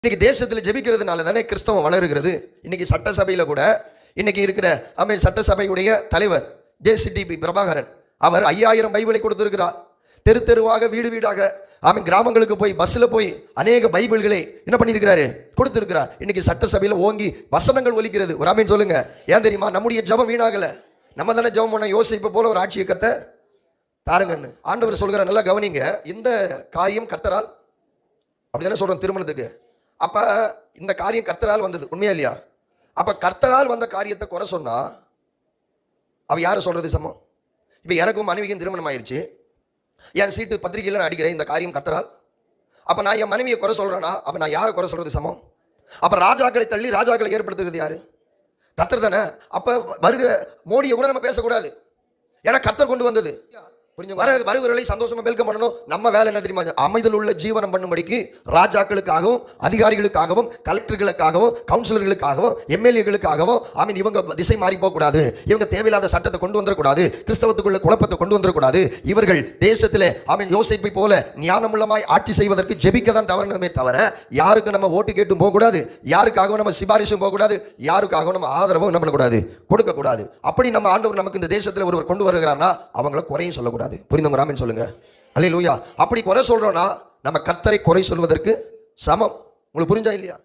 இன்னைக்கு தேசத்தில் ஜெபிக்கிறதுனால தானே கிறிஸ்தவம் வளருகிறது. இன்னைக்கு சட்டசபையில் கூட இன்னைக்கு இருக்கிற சட்டசபையுடைய தலைவர் JCTB பிரபாகரன் அவர் 5000 பைபிளை கொடுத்திருக்கிறார். தெரு தெருவாக வீடு வீடாக கிராமங்களுக்கு போய் பஸ்ஸில் போய் அநேக பைபிள்களை என்ன பண்ணியிருக்கிறாரு, கொடுத்திருக்கிறார். இன்னைக்கு சட்டசபையில் ஓங்கி வசனங்கள் ஒலிக்கிறது. ஒரு ஆமீன் சொல்லுங்க. ஏன் தெரியுமா? நம்முடைய ஜெபம் வீணாகல. நம்ம தானே ஜெபம் பண்ண யோசிப்பை போல ஒரு ஆட்சியை கத்த தாருங்கன்னு ஆண்டவர் சொல்கிற. நல்லா கவனிங்க. இந்த காரியம் கர்த்தரால், அப்படி தானே சொல்றோம் திருமணத்துக்கு. அப்ப இந்த காரியம் கர்த்தரால் வந்தது, உண்மையா இல்லையா? அப்ப கர்த்தரால் வந்த காரியத்தை குறை சொன்னா அவ யாரை சொல்றது சமம்? இப்ப எனக்கும் மனைவிக்கும் திருமணம் ஆயிடுச்சு, என் சீட்டு பத்திரிகையில் நான் அடிக்கிறேன், இந்த காரியம் கர்த்தரால். அப்ப நான் என் மனைவியை குறை சொல்றேன்னா அப்ப நான் யாரை குறை சொல்றது சமம்? அப்ப ராஜாக்களை தள்ளி ராஜாக்களை ஏற்படுத்துறது யாரு? கர்த்தர் தானே. அப்ப வருகிற மோடியை கூட நம்ம பேசக்கூடாது, ஏன்னா கர்த்தர் கொண்டு வந்தது. வருகிறவர்களை சந்தோஷமா வெல்கம் பண்ணணும். நம்ம வேலை என்ன தெரியுமா? அமைதல் உள்ள ஜீவனம் பண்ணும்படிக்கு ராஜாக்களுக்காகவும் அதிகாரிகளுக்காகவும் கலெக்டர்களுக்காகவும் கவுன்சிலர்களுக்காகவும் எம்எல்ஏகளுக்காகவும் இவங்க திசை மாறி போகக்கூடாது, இவங்க தேவையில்லாத சட்டத்தை கொண்டு வந்துடக்கூடாது, கிறிஸ்தவத்துக்குள்ள குழப்பத்தை கொண்டு வந்துடக்கூடாது. இவர்கள் தேசத்தில் யோசேப்பை போல ஞானமுள்ளமாய் ஆட்சி செய்வதற்கு ஜெபிக்க தான் தவறணுமே தவிர யாருக்கு நம்ம ஓட்டு கேட்டும் போகக்கூடாது, யாருக்காகவும் நம்ம சிபாரிசும் போகக்கூடாது, யாருக்காகவும் நம்ம ஆதரவும் என்ன பண்ணக்கூடாது, கொடுக்கக்கூடாது. அப்படி நம்ம ஆண்டவர் நமக்கு இந்த தேசத்தில் ஒருவர் கொண்டு வருகிறார்னா அவங்கள குறையும் சொல்லக்கூடாது. புரிந்தவங்க ஆமென் சொல்லுங்க. அல்லேலூயா. அப்படி குறை சொல்றோம்னா நம்ம கர்த்தரை குறை சொல்வதற்கு சமம். உங்களுக்கு புரிஞ்சா இல்லையா?